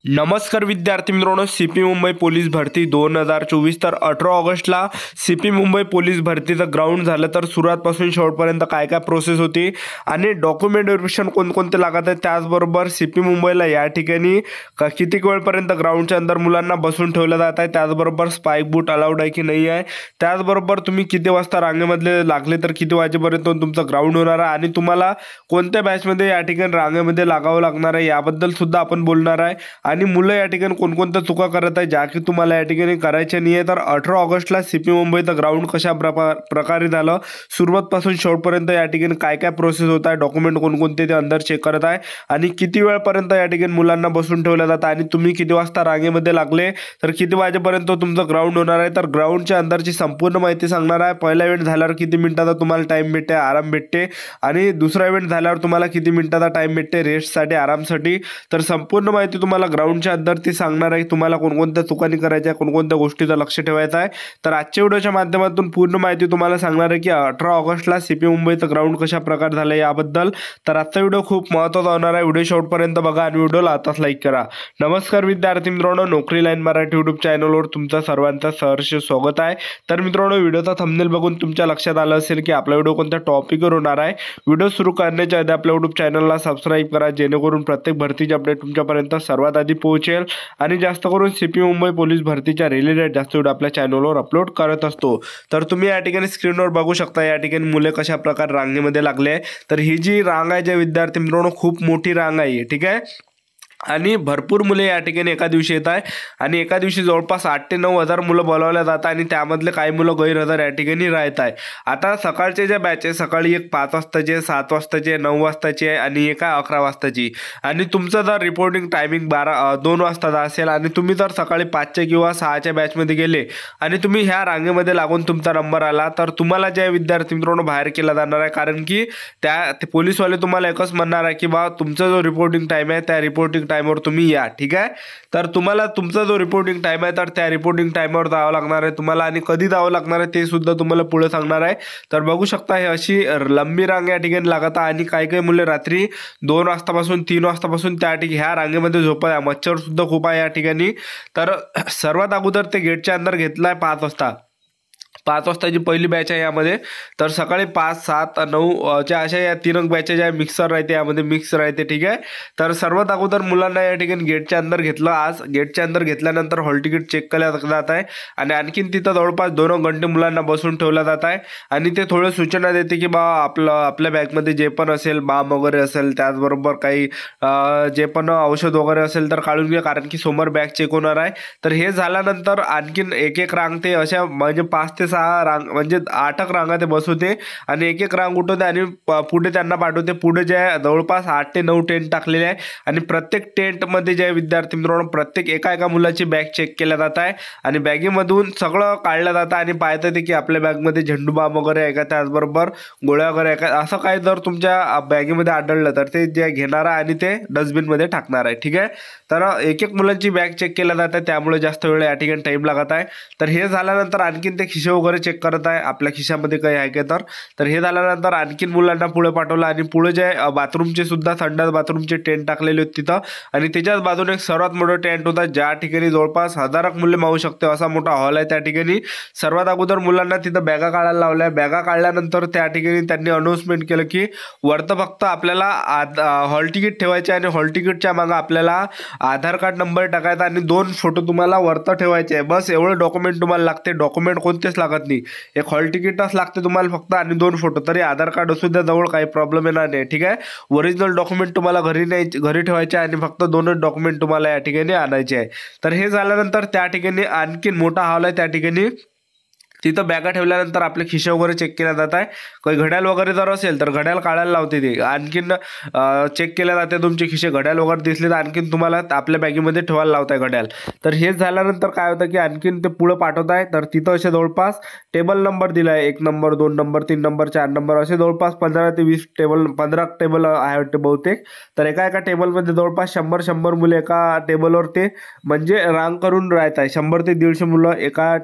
नमस्कार विद्यार्थी मित्रांनो, सीपी मुंबई पोलीस भरती 2024 तर 18 ऑगस्टला सीपी मुंबई पोलीस भरतीचं ग्राउंड झालं. तर सुरुवातपासून शेवटपर्यंत काय काय प्रोसेस होती आणि डॉक्युमेंट व्हेरिफिकेशन कोणकोणते लागत आहे, त्याचबरोबर सीपी मुंबईला या ठिकाणी किती वेळपर्यंत ग्राउंडच्या अंदर मुलांना बसून ठेवलं जात आहे, त्याचबरोबर स्पाइक बूट अलाउड आहे की नाही आहे, त्याचबरोबर तुम्ही किती वाजता रांगेमधले लागले तर किती वाजेपर्यंत तुमचं ग्राउंड होणार आहे आणि तुम्हाला कोणत्या बॅचमध्ये या ठिकाणी रांगेमध्ये लागावं लागणार आहे याबद्दल सुद्धा आपण बोलणार आहे. आणि मुलं या ठिकाणी कोणकोणत्या चुका करत आहे ज्या की तुम्हाला या ठिकाणी करायच्या नाही आहे. तर 18 ऑगस्टला सीपी मुंबईचं ग्राउंड कशा प्रकारे झालं, सुरुवातपासून शेवटपर्यंत या ठिकाणी काय काय प्रोसेस होत आहे, डॉक्युमेंट कोणकोणते ते अंदर चेक करत आहे आणि किती वेळपर्यंत या ठिकाणी मुलांना बसून ठेवलं जातं आणि तुम्ही किती वाजता रांगेमध्ये लागले तर किती वाजेपर्यंत तुमचं ग्राउंड होणार आहे. तर ग्राउंडच्या अंदरची संपूर्ण माहिती सांगणार आहे. पहिला इव्हेंट झाल्यावर किती मिनिटाचा तुम्हाला टाइम भेटते, आराम भेटते, आणि दुसरा इव्हेंट झाल्यावर तुम्हाला किती मिनिटाचा टाइम भेटते रेस्टसाठी, आरामसाठी. तर संपूर्ण माहिती तुम्हाला ग्राउंडच्या अंदर ती सांगणार आहे. तुम्हाला कोणकोणत्या चुकांनी करायच्या, कोणकोणत्या गोष्टीचं लक्ष ठेवायचं आहे. तर आजच्या व्हिडिओच्या माध्यमातून पूर्ण माहिती तुम्हाला सांगणार आहे की 18 ऑगस्टला सीपी मुंबईचं ग्राउंड कशा प्रकारे झालं याबद्दल. तर आजचा व्हिडिओ खूप महत्त्वाचा होणार आहे. व्हिडिओ शेवटपर्यंत बघा आणि व्हिडिओला आताच लाईक करा. नमस्कार विद्यार्थी मित्रांनो, नोकरी लाईन मराठी यूट्यूब चॅनलवर तुमचं सर्वांचं सहर्ष स्वागत आहे. तर मित्रांनो, व्हिडिओचा थंबनेल बघून तुमच्या लक्षात आलं असेल की आपला व्हिडिओ कोणत्या टॉपिकवर होणार आहे. व्हिडिओ सुरू करण्याच्या आधी आपल्या यूट्यूब चॅनलला सबस्क्राईब करा, जेणेकरून प्रत्येक भरतीची अपडेट तुमच्यापर्यंत सर्वात आधी पोहोचेल आणि जास्त करून सीपी मुंबई पोलीस भरतीच्या रिलेटेड जास्त व्हिडिओ आपल्या चॅनलवर अपलोड करत असतो. तर तुम्ही या ठिकाणी स्क्रीनवर बघू शकता या ठिकाणी मुले कशा प्रकारे रांगेमध्ये लागले आहे. तर ही जी रांग आहे, जे विद्यार्थी मित्रांनो, खूप मोठी रांग आहे, ठीक आहे, आणि भरपूर मुले या ठिकाणी एका दिवशी येत आहे आणि एका दिवशी जवळपास 8 ते 9 हजार मुलं बोलावल्या जातात आणि त्यामधले काही मुलं गैरहजर या ठिकाणी राहत आहे. आता सकाळचे जे बॅच आहे, सकाळी एक 5 वाजताची आहे, 7 वाजताची आहे, 9 वाजताची आहे आणि एक 11 वाजताची. आणि तुमचं जर रिपोर्टिंग टायमिंग 2 वाजताचा असेल आणि तुम्ही जर सकाळी 5च्या किंवा 6च्या बॅचमध्ये गेले आणि तुम्ही ह्या रांगेमध्ये लागून तुमचा नंबर आला तर तुम्हाला ज्या विद्यार्थी मित्रांनो बाहेर केला जाणार आहे. कारण की ते पोलीसवाले तुम्हाला एकच म्हणणार आहे की बा तुमचा जो रिपोर्टिंग टाईम आहे त्या रिपोर्टिंग टाइमवर तुम्ही या, ठीक आहे. तर तुम्हाला तुमचा जो रिपोर्टिंग टाइम आहे तर त्या रिपोर्टिंग टाइमवर जावं लागणार आहे तुम्हाला, आणि कधी जावं लागणार आहे ते सुद्धा तुम्हाला पुढे सांगणार आहे. तर बघू शकता हे अशी लंबी रांग या ठिकाणी लागत आहे आणि काही काही मुले रात्री 2 वाजतापासून 3 वाजतापासून त्या ठिकाणी ह्या रांगेमध्ये झोपत आहे. मच्छर सुद्धा खूप आहे या ठिकाणी. तर सर्वात अगोदर ते गेटच्या अंदर घेतलं आहे 5 वाजता. 5 वाजताची पहिली बॅच आहे यामध्ये. तर सकाळी 5, 7, 9 च्या अशा या 3 बॅचेस ज्या मिक्सर राहते, यामध्ये मिक्स राहते, ठीक आहे. तर सर्वात अगोदर मुलांना या ठिकाणी गेटच्या अंदर घेतलं. आज गेटच्या अंदर घेतल्यानंतर हॉल तिकीट चेक केल्या जात आहे आणि आणखीन तिथं जवळपास 2 घंटे मुलांना बसून ठेवलं जात आहे आणि ते थोडं सूचना देते की बा आपल्या बॅगमध्ये जे पण असेल, बाम वगैरे असेल, त्याचबरोबर काही जे पण औषध वगैरे असेल तर काढून घ्या, कारण की समोर बॅग चेक होणार आहे. तर हे झाल्यानंतर आणखीन एक रांग ते अशा म्हणजे 5 ते 6 रांग म्हणजे 8 रांगा ते बसवते आणि एक रांग उठवते आणि पुढे त्यांना पाठवते. पुढे जे जवळपास 8 ते 9 टेंट टाकलेले आहे आणि प्रत्येक टेंटमध्ये जे विद्यार्थी मित्रांनो प्रत्येक एका मुलाची बॅग चेक केल्या जात आहे आणि बॅगेमधून सगळं काढलं जातं आणि पाहता येते की आपल्या बॅगमध्ये झेंडू बाम वगैरे आहे का, त्याचबरोबर गोळ्या वगैरे आहे का, असं काही जर तुमच्या बॅगेमध्ये आढळलं तर ते जे घेणार आहे आणि ते डस्टबिनमध्ये टाकणार आहे, ठीक आहे. तर एक मुलांची बॅग चेक केल्या जात आहे, त्यामुळे जास्त वेळ या ठिकाणी टाईम लागत आहे. तर हे झाल्यानंतर आणखीन ते खिशे वगैरे चेक करत आहे आपल्या खिशामध्ये काही आहे का. तर हे झाल्यानंतर आणखीन मुलांना पुढे पाठवलं आणि पुढे जे बाथरूमचे सुद्धा संडास बाथरूमचे टेंट टाकलेले होते तिथं आणि त्याच्याच बाजूने एक सर्वात मोठं टेंट होता ज्या ठिकाणी जवळपास 1000 मुले मावू शकते असा मोठा हॉल आहे. त्या ठिकाणी सर्वात अगोदर मुलांना तिथं बॅगा काढायला लावल्या. बॅगा काढल्यानंतर त्या ठिकाणी त्यांनी अनाउन्समेंट केलं की वरतं फक्त आपल्याला हॉल तिकीट ठेवायचे आणि हॉल तिकीटच्या मागं आपल्याला आधार कार्ड नंबर टाकायचा आणि 2 फोटो तुम्हाला वरतं ठेवायचे आहे. बस एवढं डॉक्युमेंट तुम्हाला लागते. डॉक्युमेंट कोणतेच लागत नाही, एक हॉल तिकीटच लागते तुम्हाला फक्त आणि 2 फोटो. तरी आधार कार्ड असू द्या जवळ, काही प्रॉब्लेम येणार नाही, ठीक आहे. ओरिजिनल डॉक्युमेंट तुम्हाला घरी ठेवायचे आणि फक्त 2च डॉक्युमेंट तुम्हाला या ठिकाणी आणायचे आहे. तर हे झाल्यानंतर त्या ठिकाणी आणखी मोठा हॉल आहे. त्या ठिकाणी तिथं बॅगा ठेवल्यानंतर आपले खिशे वगैरे चेक केल्या जात आहे. काही घड्याळ वगैरे जर असेल तर घड्याळ काढायला लावते ते. आणखीन चेक केल्या जाते तुमचे खिशे. घड्याळ वगैरे दिसले तर आणखीन तुम्हाला आपल्या बॅगेमध्ये ठेवायला लावत आहे घड्याळ. तर हे झाल्यानंतर काय होतं की आणखीन ते पुढं पाठवत आहे. तर तिथं असे जवळपास टेबल नंबर दिला आहे, 1 नंबर, 2 नंबर, 3 नंबर, 4 नंबर, असे जवळपास 15 ते 20 टेबल, 15 टेबल आहे वाटते बहुतेक. तर एका टेबलमध्ये जवळपास 100 मुले एका टेबलवर ते म्हणजे रांग करून राहत आहे. 100 ते 150 मुलं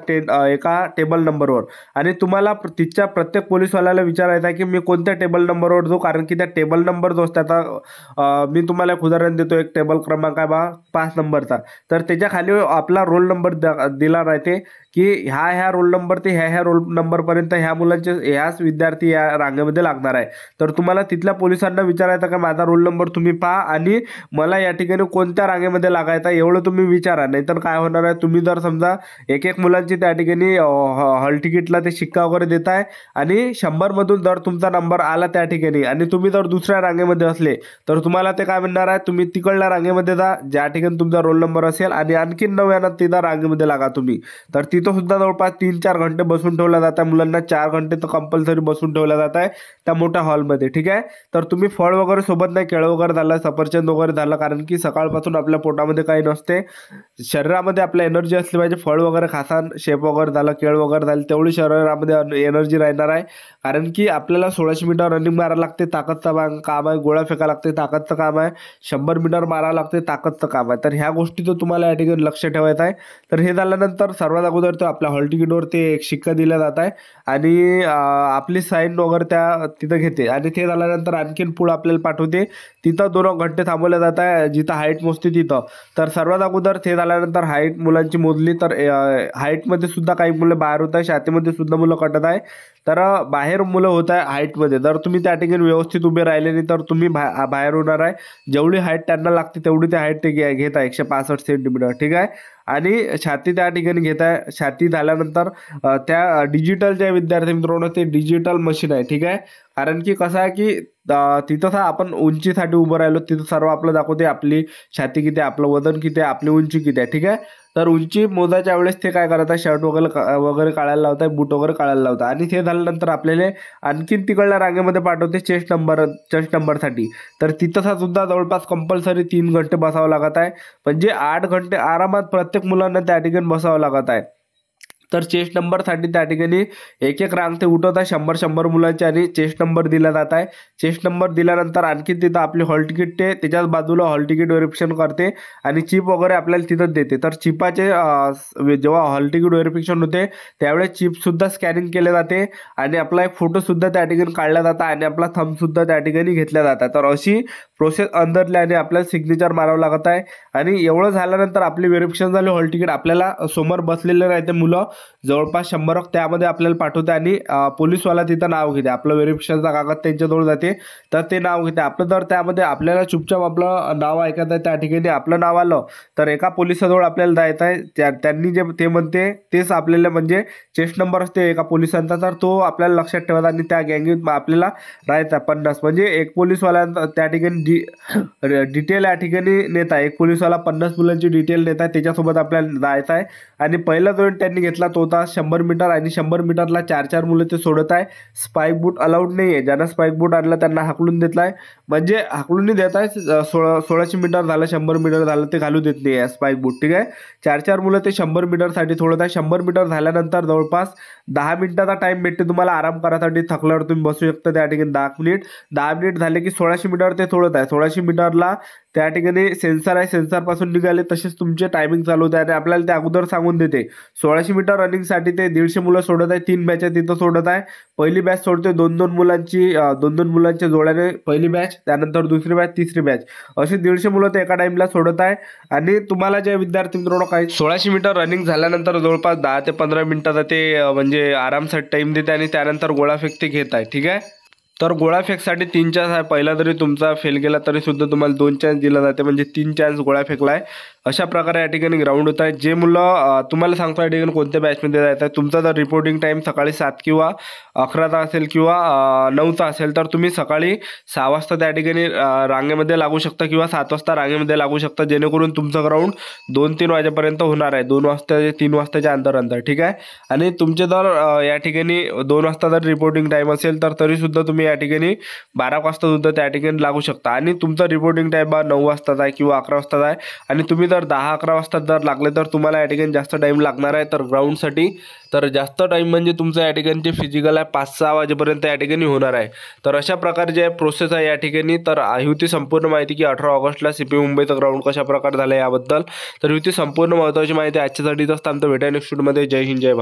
एका टेबल नंबरवर, आणि तुम्हाला तिथच्या प्रत्येक पोलीसवाल्याला विचारायचं आहे की मी कोणत्या टेबल नंबरवर जाऊ, कारण की त्या टेबल नंबर जो असतो आता मी तुम्हाला एक उदाहरण देतो. एक टेबल क्रमांक आहे 5 नंबरचा, तर त्याच्या खाली आपला रोल नंबर दिला राहते की ह्या रोल नंबर ते ह्या रोल नंबरपर्यंत ह्या मुलांचे ह्याच विद्यार्थी या रांगेमध्ये लागणार आहे. तर तुम्हाला तिथल्या पोलिसांना विचारायचं का माझा रोल नंबर तुम्ही पहा आणि मला या ठिकाणी कोणत्या रांगेमध्ये लागायचा एवढं तुम्ही विचारा. नाहीतर काय होणार आहे, तुम्ही जर समजा एक मुलांची त्या ठिकाणी हॉल तिकीटला ते शिक्का वगैरे देताय आणि 100 मधून जर तुमचा नंबर आला त्या ठिकाणी आणि तुम्ही जर दुसऱ्या रांगेमध्ये असले तर तुम्हाला ते काय म्हणणार आहे, तुम्ही तिकडल्या रांगेमध्ये जा ज्या ठिकाणी तुमचा रोल नंबर असेल आणि आणखीन नव्यानं तिथं रांगेमध्ये लागा तुम्ही. तर तिथं सुद्धा जवळपास 3-4 घंटे बसून ठेवला जात आहे मुलांना. 4 घंटे तर कंपल्सरी बसून ठेवला जात आहे त्या मोठ्या हॉलमध्ये. ठीक आहे, तर तुम्ही फळ वगैरे सोबत नाही, केळं वगैरे झालं, सफरचंद वगैरे झालं, कारण की सकाळपासून आपल्या पोटामध्ये काही नसते, शरीरामध्ये आपल्या एनर्जी असली पाहिजे. फळ वगैरे खासान, शेप वगैरे झालं, केळ वगैरे झालं, तेवढी शरीरामध्ये एनर्जी राहणार आहे. कारण की आपल्याला 1600 मीटर रनिंग मारायला लागते, ताकदचं काम आहे. गोळा फेका लागते, ताकदचं काम आहे. 100 मीटर मारावं लागते, ताकदचं काम आहे. तर ह्या गोष्टी तर तुम्हाला या ठिकाणी लक्ष ठेवायचं आहे. तर हे झाल्यानंतर सर्वात अगोदर तो आपल्या हॉल तिकीटवर ते एक शिक्का दिला जात आहे आणि आपली साईन वगैरे त्या तिथं घेते आणि ते झाल्यानंतर आणखीन पुढं आपल्याला पाठवते. तिथं 2 घंटे थांबवलं जात आहे, जिथं हाईट मोजते तिथं. तर सर्वात अगोदर ते झाल्यानंतर हाईट मुलांची मोजली तर हाईटमध्ये सुद्धा काही मुलं बाहेर होत आहे, छातीमध्ये सुद्धा मुलं कटत आहे. तर बाहेर मुलं होत आहे हाईटमध्ये. जर तुम्ही त्या ठिकाणी व्यवस्थित उभे राहिले नाही तर तुम्ही बाहेर होणार आहे. जेवढी हाईट त्यांना लागते तेवढी ते हाईट ते घेत आहे, 165 सेंटीमीटर. ठीक आहे, आणि छाती त्या ठिकाणी घेत आहे. छाती झाल्यानंतर त्या डिजिटल ज्या विद्यार्थी मित्रांनो ते डिजिटल मशीन आहे. ठीक आहे, कारण की कसं आहे की तिथं आपण उंचीसाठी उभं राहिलो तिथं सर्व आपलं दाखवते आपली छाती किती आहे, आपलं वजन किती आहे, आपली उंची किती आहे. ठीक आहे, तर उंची मोजायच्या वेळेस ते काय करत आहे, शर्ट वगैरे काढायला लावत आहे, बूट वगैरे काढायला लावत आहे. आणि ते झाल्यानंतर आपल्याला आणखीन तिकडल्या रांगेमध्ये पाठवते चेस्ट नंबरसाठी. तर तिथं सुद्धा जवळपास कंपल्सरी 3 घंटे बसावं लागत आहे. म्हणजे 8 घंटे आरामात प्रत्येक मुलांना त्या ठिकाणी बसावं लागत आहे. तर चेस्ट नंबरसाठी त्या ठिकाणी एक रांग ते उठवत आहे, 100 मुलांचे, आणि चेस्ट नंबर दिला जात आहे. चेस्ट नंबर दिल्यानंतर आणखी तिथं आपली हॉल तिकीट ते त्याच्याच बाजूला हॉल तिकीट व्हेरिफिकेशन करते आणि चिप वगैरे आपल्याला तिथं देते. तर चिपाचे जेव्हा हॉल तिकीट व्हेरिफिकेशन होते त्यावेळेस चिपसुद्धा स्कॅनिंग केले जाते आणि आपला एक फोटोसुद्धा त्या ठिकाणी काढला जाता आणि आपला थंबसुद्धा त्या ठिकाणी घेतला जातात. तर अशी प्रोसेस अंदरली आणि आपल्याला सिग्नेचर मारावं लागत आहे. आणि एवढं झाल्यानंतर आपली व्हेरिफिकेशन झाली, हॉल तिकीट आपल्याला समोर बसलेले राहते मुलं जवळपास 100 त्यामध्ये आपल्याला पाठवते आणि पोलीसवाला तिथं नाव घेते. आपलं व्हेरिफिकेशनचा कागद त्यांच्याजवळ जाते तर ते नाव घेते आपलं. तर त्यामध्ये आपल्याला चुपचाप आपलं नाव ऐकत आहे. त्या ठिकाणी आपलं नाव आलं तर एका पोलिसाजवळ आपल्याला जायचं आहे. त्यांनी जे ते म्हणते तेच आपल्याला, म्हणजे चेस्ट नंबर असते एका पोलिसांचा, तर तो आपल्याला लक्षात ठेवायचा आणि त्या गँगीत आपल्याला राहायचा 50. म्हणजे एक पोलीसवाला त्या ठिकाणी डिटेल या ठिकाणी नेत आहे. एक पोलीसवाला 50 मुलांची डिटेल नेत आहे, त्याच्यासोबत आपल्याला जायचं आहे. आणि पहिला जो त्यांनी घेतला तो होता 100 मीटर आणि 100 मीटरला 4 मुलं ते सोडत आहे. स्पाईक बूट अलाउड नाही आहे. ज्यांना स्पाईक बूट आणला त्यांना हाकलून देत आहे, म्हणजे हाकलून देत आहे. 1600 मीटर झालं, 100 मीटर झालं ते घालू देत नाही आहे स्पाईक बूट. ठीक आहे, 4 मुलं ते 100 मीटरसाठी सोडत आहे. 100 मीटर झाल्यानंतर जवळपास 10 मिनिटाचा टाईम भेटते तुम्हाला आराम करायसाठी. थकल्यावर तुम्ही बसू शकता त्या ठिकाणी 10 मिनिट झाले की 1600 मीटर ते सोडत आहे. 1600 मीटरला त्या ठिकाणी सेन्सर आहे, सेन्सरपासून निघाले तसेच तुमचे टायमिंग चालू होते आणि आपल्याला ते अगोदर सांगून देते. 1600 मीटर रनिंगसाठी ते 150 मुलं सोडत आहे. 3 बॅच तिथं सोडत आहे. पहिली बॅच सोडते 2-2 मुलांच्या जोड्याने पहिली बॅच, त्यानंतर दुसरी बॅच, तिसरी बॅच, अशी 150 मुलं ते एका टाइमला सोडत आहे. आणि तुम्हाला जे विद्यार्थी मित्रांनो काही 1600 मीटर रनिंग झाल्यानंतर जवळपास 10 ते 15 मिनिटाचा ते म्हणजे आरामसाठी टाईम देते आणि त्यानंतर गोळाफेक ते घेत आहे. ठीक आहे, तर गोळाफेकसाठी 3 चान्स आहे. पहिला जरी तुमचा फेल गेला तरी सुद्धा तुम्हाला 2 चान्स दिला जाते, म्हणजे 3 चान्स गोळा फेकला आहे. अशा प्रकारे या ठिकाणी ग्राउंड होत आहे. जे मुलं तुम्हाला सांगतो या ठिकाणी कोणत्या बॅचमध्ये जायचं आहे. तुमचा जर रिपोर्टिंग टाईम सकाळी 7 किंवा 11चा असेल किंवा 9चा असेल तर तुम्ही सकाळी 6 वाजता त्या ठिकाणी रांगेमध्ये लागू शकता किंवा 7 वाजता रांगेमध्ये लागू शकता, जेणेकरून तुमचं ग्राउंड 2-3 वाजेपर्यंत होणार आहे. 2 वाजता 3 वाजताच्या अंतर. ठीक आहे, आणि तुमचे जर या ठिकाणी 2 वाजता जर रिपोर्टिंग टाईम असेल तर तरीसुद्धा तुम्ही या ठिकाणी 12 वाजता सुद्धा त्या ठिकाणी लागू शकता. आणि तुमचा रिपोर्टिंग टाईम 9 वाजताचा आहे किंवा 11 वाजताचा आहे आणि तुम्ही जर 10-11 वाजता जर लागले तर तुम्हाला या ठिकाणी जास्त टाईम लागणार आहे. तर ग्राउंडसाठी तर जास्त टाईम म्हणजे तुमचं या ठिकाणी जे फिजिकल आहे 5-6 वाजेपर्यंत या ठिकाणी होणार आहे. तर अशा प्रकारे जे प्रोसेस आहे या ठिकाणी. तर ही होती संपूर्ण माहिती की 18 ऑगस्टला CP मुंबईचं ग्राउंड कशा प्रकारे झालं याबद्दल. तर ही होती संपूर्ण महत्त्वाची माहिती आजच्यासाठी. तर भेटाय नेक्स्ट व्हिडिओमध्ये. जय हिंद, जय भारत.